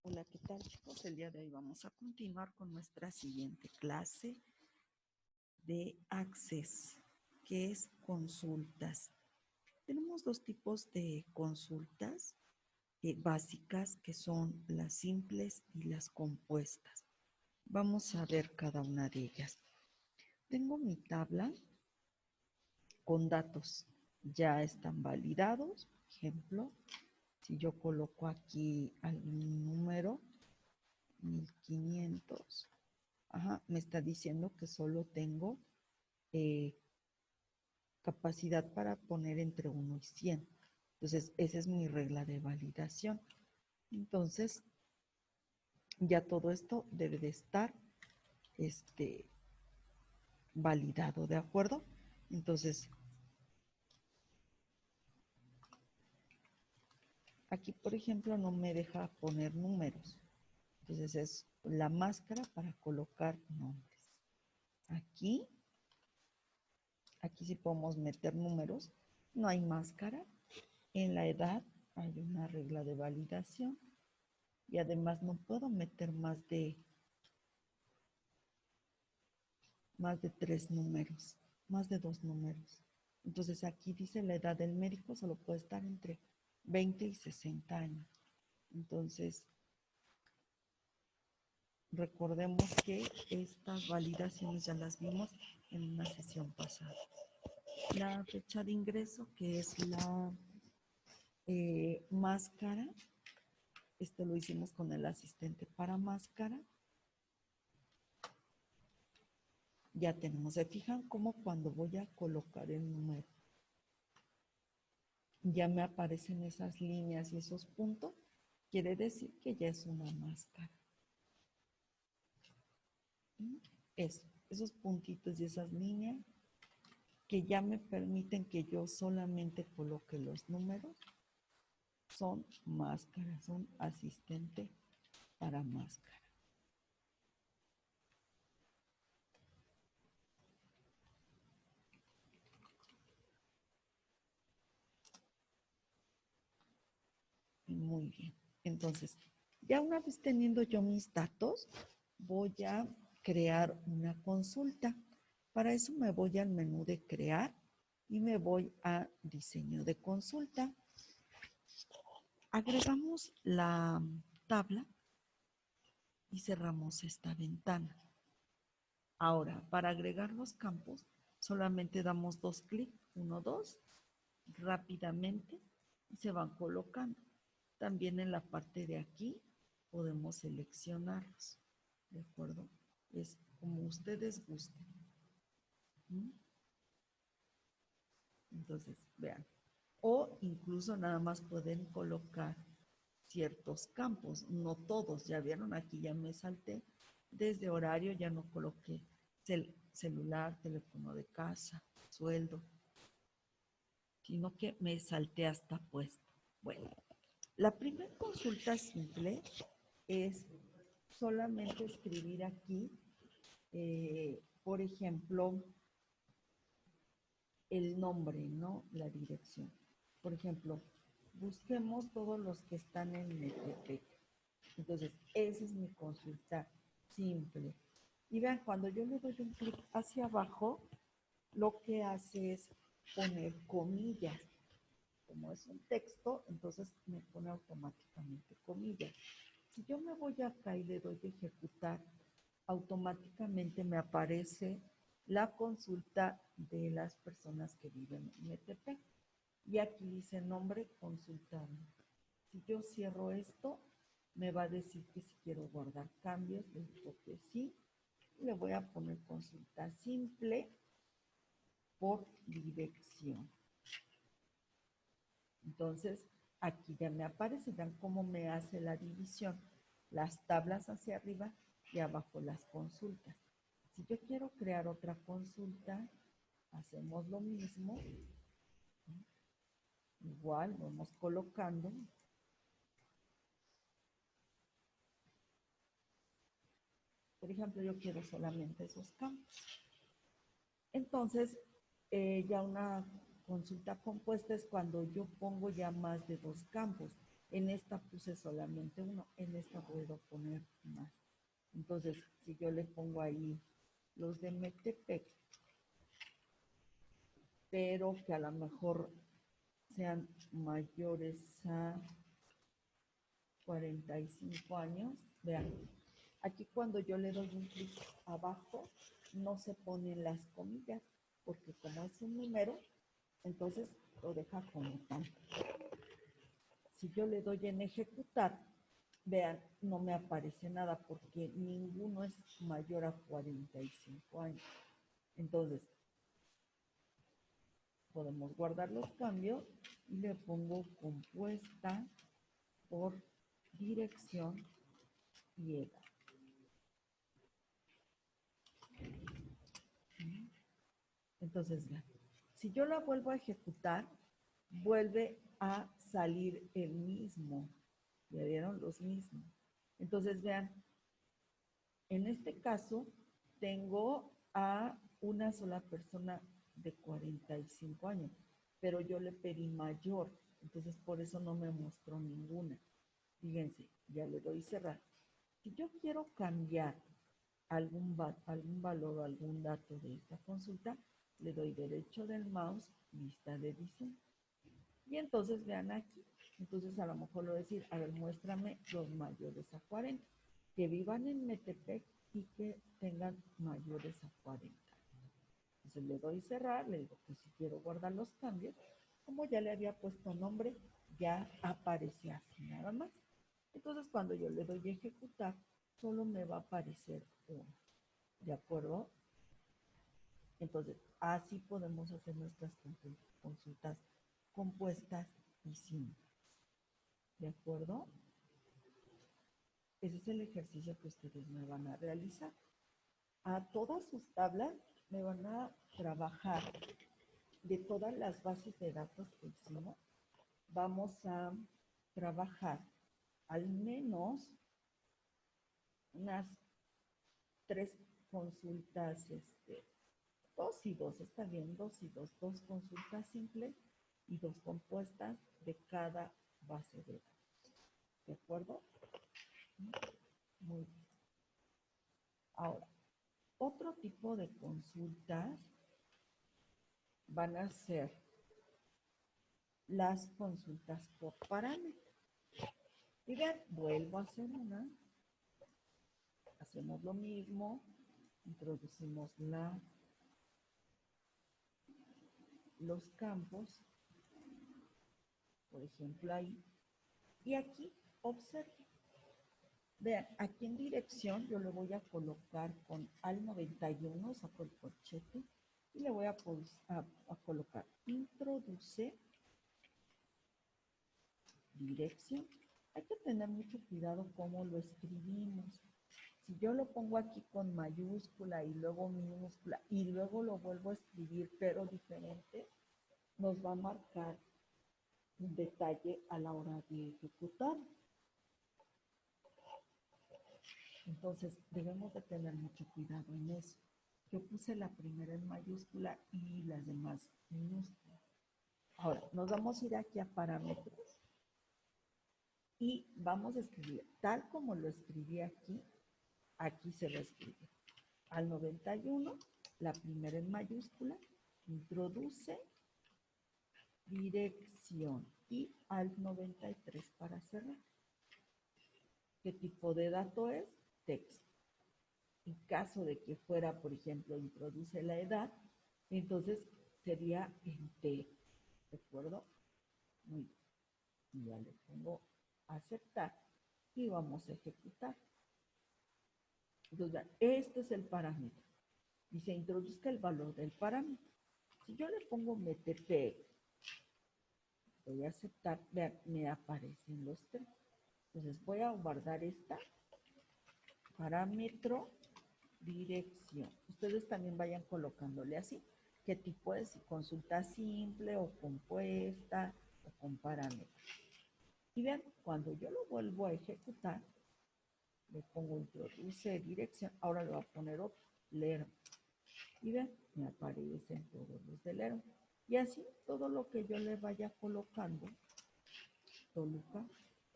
Hola, ¿qué tal, chicos? El día de hoy vamos a continuar con nuestra siguiente clase de Access, que es consultas. Tenemos dos tipos de consultas básicas, que son las simples y las compuestas. Vamos a ver cada una de ellas. Tengo mi tabla con datos. Ya están validados. Por ejemplo, si yo coloco aquí algún número, 1500, me está diciendo que solo tengo capacidad para poner entre 1 y 100. Entonces, esa es mi regla de validación. Entonces, ya todo esto debe de estar validado, ¿de acuerdo? Entonces, aquí, por ejemplo, no me deja poner números. Entonces, es la máscara para colocar nombres. Aquí sí podemos meter números. No hay máscara. En la edad hay una regla de validación. Y además no puedo meter más de 3 números, más de 2 números. Entonces aquí dice la edad del médico solo puede estar entre 20 y 60 años. Entonces, recordemos que estas validaciones ya las vimos en una sesión pasada. La fecha de ingreso, que es la máscara, esto lo hicimos con el asistente para máscara. Ya tenemos, se fijan cómo cuando voy a colocar el número ya me aparecen esas líneas y esos puntos, quiere decir que ya es una máscara. Esos puntitos y esas líneas que ya me permiten que yo solamente coloque los números son máscaras, son asistente para máscara. Muy bien. Entonces, ya una vez teniendo yo mis datos, voy a crear una consulta. Para eso me voy al menú de crear y me voy a diseño de consulta. Agregamos la tabla y cerramos esta ventana. Ahora, para agregar los campos, solamente damos 2 clics, 1, 2, rápidamente y se van colocando. También en la parte de aquí podemos seleccionarlos, ¿de acuerdo? Es como ustedes gusten. Entonces, vean. O incluso nada más pueden colocar ciertos campos, no todos. Ya vieron, aquí ya me salté. Desde horario ya no coloqué celular, teléfono de casa, sueldo, sino que me salté hasta puesto. Bueno, la primera consulta simple es solamente escribir aquí, por ejemplo, el nombre, ¿no? La dirección. Por ejemplo, busquemos todos los que están en Metepec. Entonces, esa es mi consulta simple. Y vean, cuando yo le doy un clic hacia abajo, lo que hace es poner comillas. Como es un texto, entonces me pone automáticamente comillas. Si yo me voy acá y le doy a ejecutar, automáticamente me aparece la consulta de las personas que viven en Metepec. Y aquí dice nombre consultable. Si yo cierro esto, me va a decir que si quiero guardar cambios, le digo que sí. Y le voy a poner consulta simple por dirección. Entonces, aquí ya me aparece, vean cómo me hace la división. Las tablas hacia arriba y abajo las consultas. Si yo quiero crear otra consulta, hacemos lo mismo. Igual vamos colocando. Por ejemplo, yo quiero solamente esos campos. Entonces, ya una consulta compuesta es cuando yo pongo ya más de 2 campos. En esta puse solamente uno, en esta puedo poner más. Entonces, si yo le pongo ahí los de Metepec, pero que a lo mejor sean mayores a 45 años, vean, aquí cuando yo le doy un clic abajo, no se ponen las comillas, porque como es un número, entonces lo deja como tal. Si yo le doy en ejecutar, vean, no me aparece nada porque ninguno es mayor a 45 años. Entonces, podemos guardar los cambios y le pongo compuesta por dirección y edad. Entonces, vean, si yo la vuelvo a ejecutar, vuelve a salir el mismo. ¿Ya vieron? Los mismos. Entonces, vean, en este caso, tengo a una sola persona de 45 años, pero yo le pedí mayor, entonces por eso no me mostró ninguna. Fíjense, ya le doy cerrar. Si yo quiero cambiar algún valor o algún dato de esta consulta, le doy derecho del mouse, lista de diseño. Y entonces vean aquí, entonces a lo mejor lo voy a decir, a ver, muéstrame los mayores a 40, que vivan en Metepec y que tengan mayores a 40. Entonces le doy cerrar, le digo que si quiero guardar los cambios, como ya le había puesto nombre, ya aparecía así nada más. Entonces cuando yo le doy a ejecutar, solo me va a aparecer uno. ¿De acuerdo? Entonces, así podemos hacer nuestras consultas compuestas y simples. ¿De acuerdo? Ese es el ejercicio que ustedes me van a realizar. A todas sus tablas me van a trabajar de todas las bases de datos que hicimos. Vamos a trabajar al menos unas 3 consultas, 2 y 2, está bien, 2 consultas simples y 2 compuestas de cada base de datos. ¿De acuerdo? Muy bien. Ahora, otro tipo de consultas van a ser las consultas por parámetros. Y vean, vuelvo a hacer una. Hacemos lo mismo. Introducimos los campos. Por ejemplo, ahí. Y aquí, observen. Vean, aquí en dirección yo le voy a colocar con al 91, saco el corchete, y le voy a colocar introduce dirección. Hay que tener mucho cuidado cómo lo escribimos. Si yo lo pongo aquí con mayúscula y luego minúscula y luego lo vuelvo a escribir pero diferente, nos va a marcar un detalle a la hora de ejecutar. Entonces, debemos de tener mucho cuidado en eso. Yo puse la primera en mayúscula y las demás minúsculas. Ahora, nos vamos a ir aquí a parámetros y vamos a escribir tal como lo escribí aquí, aquí se va a escribir. Al 91, la primera en mayúscula, introduce dirección y al 93 para cerrar. ¿Qué tipo de dato es? Texto. En caso de que fuera, por ejemplo, introduce la edad, entonces sería entero. ¿De acuerdo? Muy bien. Y ya le pongo aceptar y vamos a ejecutar. Entonces, este es el parámetro. Y se introduzca el valor del parámetro. Si yo le pongo MTP, voy a aceptar, vean, me aparecen los 3. Entonces voy a guardar esta, parámetro, dirección. Ustedes también vayan colocándole así, qué tipo es, si consulta simple o compuesta o con parámetros. Y vean, cuando yo lo vuelvo a ejecutar, le pongo introduce dirección, ahora le voy a poner otro, leer. Y vean, me aparecen todos los de leer. Y así todo lo que yo le vaya colocando, Toluca,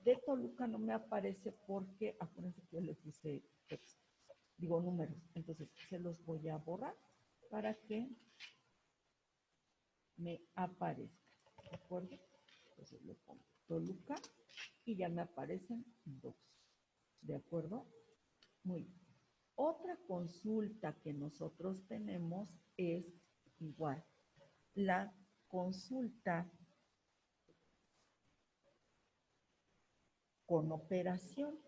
De Toluca no me aparece porque, acuérdense que yo le puse texto, digo números, entonces se los voy a borrar para que me aparezca, ¿de acuerdo? Entonces le pongo Toluca y ya me aparecen dos, ¿de acuerdo? Muy bien. Otra consulta que nosotros tenemos es igual, la consulta con operación.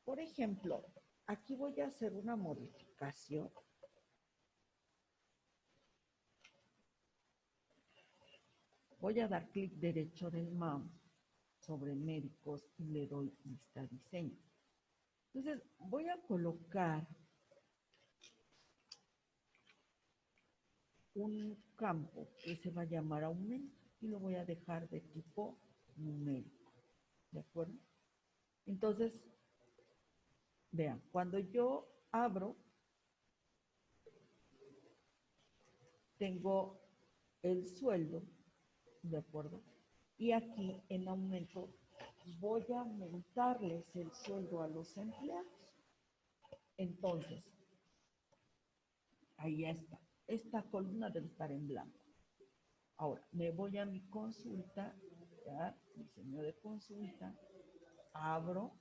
Por ejemplo, aquí voy a hacer una modificación. Voy a dar clic derecho del mouse sobre médicos y le doy lista diseño. Entonces voy a colocar un campo que se va a llamar aumento y lo voy a dejar de tipo numérico, ¿de acuerdo? Entonces, vean, cuando yo abro, tengo el sueldo, ¿de acuerdo? Y aquí en aumento voy a aumentarles el sueldo a los empleados. Entonces, ahí ya está. Esta columna debe estar en blanco. Ahora, me voy a mi consulta, ¿ya? Diseño de consulta, abro,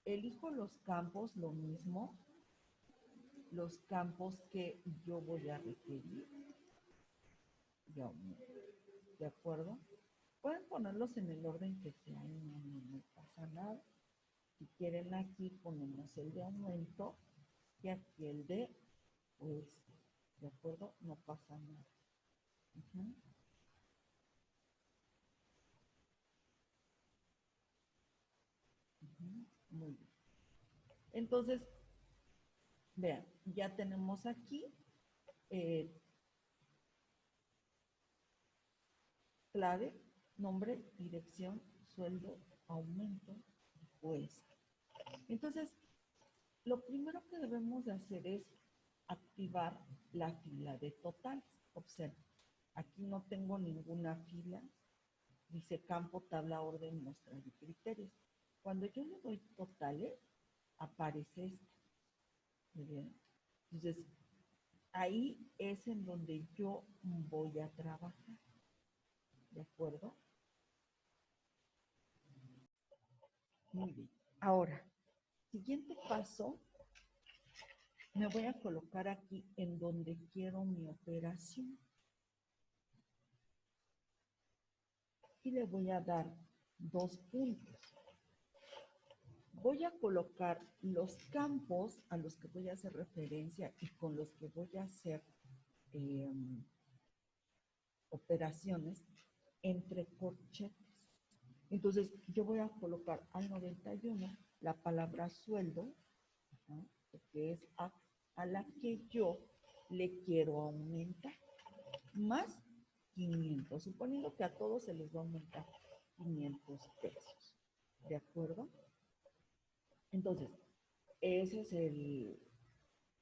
elijo los campos, lo mismo, los campos que yo voy a requerir, ¿de acuerdo? Pueden ponerlos en el orden que sea, no pasa nada. Si quieren aquí ponemos el de aumento y aquí el de, pues, ¿de acuerdo? No pasa nada. Muy bien. Entonces, vean, ya tenemos aquí eh, clave, nombre, dirección, sueldo, aumento, pues. Entonces, lo primero que debemos de hacer es activar la fila de totales. Observen, aquí no tengo ninguna fila, dice campo, tabla, orden, mostrar y criterios. Cuando yo le doy totales, aparece esto. ¿Muy bien? Entonces, ahí es en donde yo voy a trabajar. ¿De acuerdo? Muy bien. Ahora, siguiente paso, me voy a colocar aquí en donde quiero mi operación. Y le voy a dar 2 puntos. Voy a colocar los campos a los que voy a hacer referencia y con los que voy a hacer operaciones entre corchetes. Entonces, yo voy a colocar al 91 la palabra sueldo, ¿no? Que es a la que yo le quiero aumentar, más 500, suponiendo que a todos se les va a aumentar 500 pesos. ¿De acuerdo? Entonces, esa es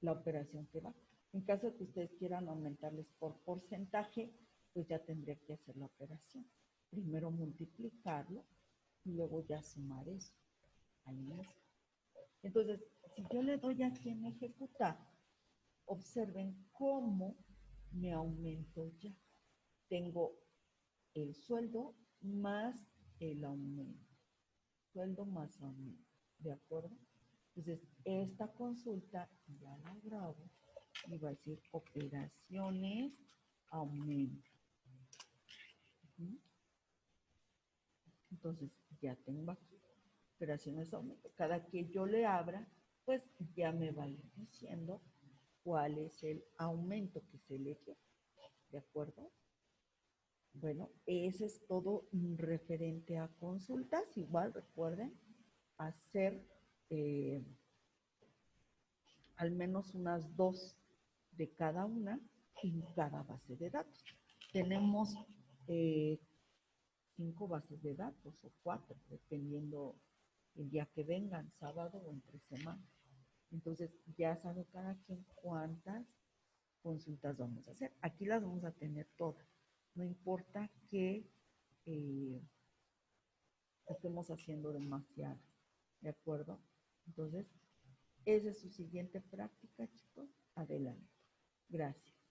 la operación que va. En caso de que ustedes quieran aumentarles por porcentaje, pues ya tendría que hacer la operación. Primero multiplicarlo y luego ya sumar eso. Ahí es. Entonces, si yo le doy aquí en ejecutar, observen cómo me aumento ya. Tengo el sueldo más el aumento. Sueldo más aumento. ¿De acuerdo? Entonces, esta consulta ya la grabo y va a decir operaciones aumento. Entonces, ya tengo aquí operaciones aumento. Cada que yo le abra, pues ya me va a ir diciendo cuál es el aumento que se le dio. ¿De acuerdo? Bueno, ese es todo referente a consultas. Igual recuerden hacer al menos unas 2 de cada una en cada base de datos. Tenemos 5 bases de datos o 4, dependiendo el día que vengan, sábado o entre semana. Entonces, ya sabe cada quien cuántas consultas vamos a hacer. Aquí las vamos a tener todas. No importa que estemos haciendo demasiado. ¿De acuerdo? Entonces, esa es su siguiente práctica, chicos. Adelante. Gracias.